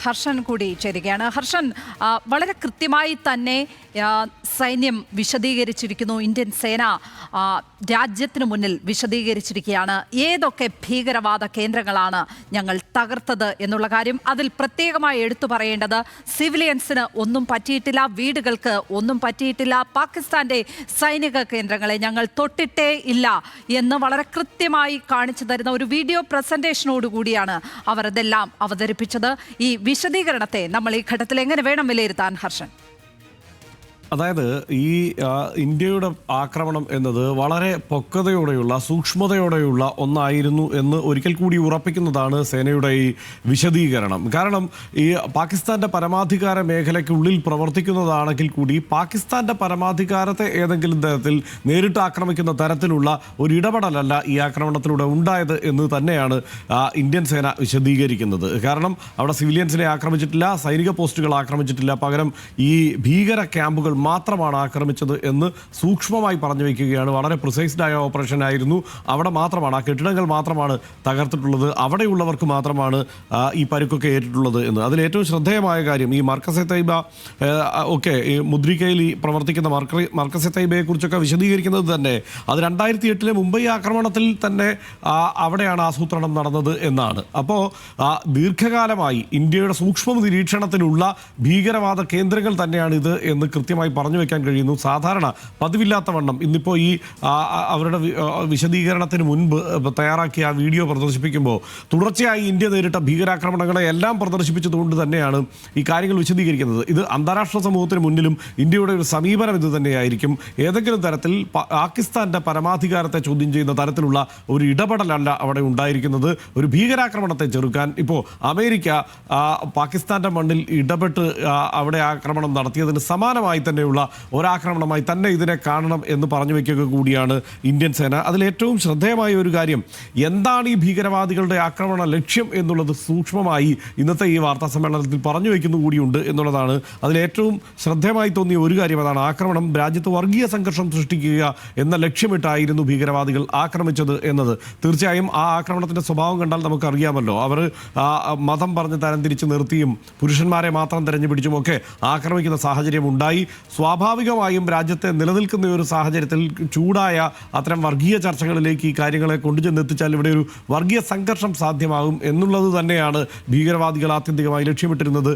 ഹർഷൻ കൂടി ചേരുകയാണ്. ഹർഷൻ, വളരെ കൃത്യമായി തന്നെ സൈന്യം വിശദീകരിച്ചിരിക്കുന്നു. ഇന്ത്യൻ സേന രാജ്യത്തിന് മുന്നിൽ വിശദീകരിച്ചിരിക്കുകയാണ് ഏതൊക്കെ ഭീകരവാദ കേന്ദ്രങ്ങളാണ് ഞങ്ങൾ തകർത്തത് എന്നുള്ള കാര്യം. അതിൽ പ്രത്യേകമായി എടുത്തു പറയേണ്ടത് സിവിലിയൻസിന് ഒന്നും പറ്റിയിട്ടില്ല, വീടുകൾക്ക് ഒന്നും പറ്റിയിട്ടില്ല, പാകിസ്ഥാന്റെ സൈനിക കേന്ദ്രങ്ങളെ ഞങ്ങൾ തൊട്ടിട്ടേ ഇല്ല എന്ന് വളരെ കൃത്യമായി കാണിച്ചു തരുന്ന ഒരു വീഡിയോ പ്രസന്റേഷനോടുകൂടിയാണ് അവർ അതെല്ലാം അവതരിപ്പിച്ചത്. ഈ വിശദീകരണത്തെ നമ്മൾ ഈ ഘട്ടത്തിൽ എങ്ങനെ വേണം വിലയിരുത്താൻ, ഹർഷൻ? അതായത് ഈ ഇന്ത്യയുടെ ആക്രമണം എന്നത് വളരെ പൊക്കതയോടെയുള്ള സൂക്ഷ്മതയോടെയുള്ള ഒന്നായിരുന്നു എന്ന് ഒരിക്കൽ കൂടി ഉറപ്പിക്കുന്നതാണ് സേനയുടെ ഈ വിശദീകരണം. കാരണം ഈ പാകിസ്ഥാന്റെ പരമാധികാര മേഖലയ്ക്കുള്ളിൽ പ്രവർത്തിക്കുന്നതാണെങ്കിൽ കൂടി പാകിസ്ഥാന്റെ പരമാധികാരത്തെ ഏതെങ്കിലും തരത്തിൽ നേരിട്ട് ആക്രമിക്കുന്ന തരത്തിലുള്ള ഒരു ഇടപെടലല്ല ഈ ആക്രമണത്തിലൂടെ ഉണ്ടായത് എന്ന് തന്നെയാണ് ഇന്ത്യൻ സേന വിശദീകരിക്കുന്നത്. കാരണം അവിടെ സിവിലിയൻസിനെ ആക്രമിച്ചിട്ടില്ല, സൈനിക പോസ്റ്റുകൾ ആക്രമിച്ചിട്ടില്ല, പകരം ഈ ഭീകര ക്യാമ്പുകൾ മാത്രമാണ് ആക്രമിച്ചത് എന്ന് സൂക്ഷ്മമായി പറഞ്ഞു വയ്ക്കുകയാണ്. വളരെ പ്രിസൈസ്ഡായ ഓപ്പറേഷൻ ആയിരുന്നു. അവിടെ മാത്രമാണ്, ആ കെട്ടിടങ്ങൾ മാത്രമാണ് തകർത്തിട്ടുള്ളത്, അവിടെയുള്ളവർക്ക് മാത്രമാണ് ഈ പരുക്കൊക്കെ ഏറ്റിട്ടുള്ളത് എന്ന്. അതിൽ ഏറ്റവും ശ്രദ്ധേയമായ കാര്യം ഈ മർക്കസെ തൈബ ഒക്കെ ഈ മുദ്രിക്കയിൽ പ്രവർത്തിക്കുന്ന മർക്കസെ തൈബയെ കുറിച്ചൊക്കെ വിശദീകരിക്കുന്നത് തന്നെ അത് 2008 മുംബൈ ആക്രമണത്തിൽ തന്നെ അവിടെയാണ് ആസൂത്രണം നടന്നത് എന്നാണ്. അപ്പോൾ ദീർഘകാലമായി ഇന്ത്യയുടെ സൂക്ഷ്മ നിരീക്ഷണത്തിലുള്ള ഭീകരവാദ കേന്ദ്രങ്ങൾ തന്നെയാണ് ഇത് എന്ന് കൃത്യമായി പറഞ്ഞു വെക്കാൻ കഴിയുന്നു. സാധാരണ പതിവില്ലാത്ത വണ്ണം ഇന്നിപ്പോൾ ഈ അവരുടെ വിശദീകരണത്തിന് മുൻപ് തയ്യാറാക്കിയ ആ വീഡിയോ പ്രദർശിപ്പിക്കുമ്പോൾ തുടർച്ചയായി ഇന്ത്യ നേരിട്ട ഭീകരാക്രമണങ്ങളെ എല്ലാം പ്രദർശിപ്പിച്ചതുകൊണ്ട് തന്നെയാണ് ഈ കാര്യങ്ങൾ വിശദീകരിക്കുന്നത്. ഇത് അന്താരാഷ്ട്ര സമൂഹത്തിന് മുന്നിലും ഇന്ത്യയുടെ ഒരു സമീപനം ഇത് തന്നെയായിരിക്കും. ഏതെങ്കിലും തരത്തിൽ പാകിസ്ഥാന്റെ പരമാധികാരത്തെ ചോദ്യം ചെയ്യുന്ന തരത്തിലുള്ള ഒരു ഇടപെടലല്ല അവിടെ ഉണ്ടായിരിക്കുന്നത്. ഒരു ഭീകരാക്രമണത്തെ ചെറുക്കാൻ ഇപ്പോൾ അമേരിക്ക പാകിസ്ഥാന്റെ മണ്ണിൽ ഇടപെട്ട് അവിടെ ആക്രമണം നടത്തിയതിന് സമാനമായി തന്നെയുള്ള ഒരാക്രമണമായി തന്നെ ഇതിനെ കാണണം എന്ന് പറഞ്ഞു വയ്ക്കുക കൂടിയാണ് ഇന്ത്യൻ സേന. അതിലേറ്റവും ശ്രദ്ധേയമായ ഒരു കാര്യം, എന്താണ് ഈ ഭീകരവാദികളുടെ ആക്രമണ ലക്ഷ്യം എന്നുള്ളത് സൂക്ഷ്മമായി ഇന്നത്തെ ഈ വാർത്താ സമ്മേളനത്തിൽ പറഞ്ഞു വയ്ക്കുന്നു കൂടിയുണ്ട് എന്നുള്ളതാണ്. അതിലേറ്റവും ശ്രദ്ധേയമായി തോന്നിയ ഒരു കാര്യം അതാണ്. ആക്രമണം രാജ്യത്ത് വർഗീയ സംഘർഷം സൃഷ്ടിക്കുക എന്ന ലക്ഷ്യമിട്ടായിരുന്നു ഭീകരവാദികൾ ആക്രമിച്ചത് എന്നത്. തീർച്ചയായും ആ ആക്രമണത്തിന്റെ സ്വഭാവം കണ്ടാൽ നമുക്കറിയാമല്ലോ. അവർ മതം പറഞ്ഞ് തരംതിരിച്ച് നിർത്തിയും പുരുഷന്മാരെ മാത്രം തെരഞ്ഞുപിടിച്ചുമൊക്കെ ആക്രമിക്കുന്ന സാഹചര്യം ഉണ്ടായി. സ്വാഭാവികമായും രാജ്യത്തെ നിലനിൽക്കുന്ന ഒരു സാഹചര്യത്തിൽ ചൂടായ അത്തരം വർഗീയ ചർച്ചകളിലേക്ക് ഈ കാര്യങ്ങളെ കൊണ്ടുചെന്നെത്തിച്ചാൽ ഇവിടെ ഒരു വർഗീയ സംഘർഷം സാധ്യമാകും എന്നുള്ളത് തന്നെയാണ് ഭീകരവാദികൾ ആത്യന്തികമായി ലക്ഷ്യമിട്ടിരുന്നത്.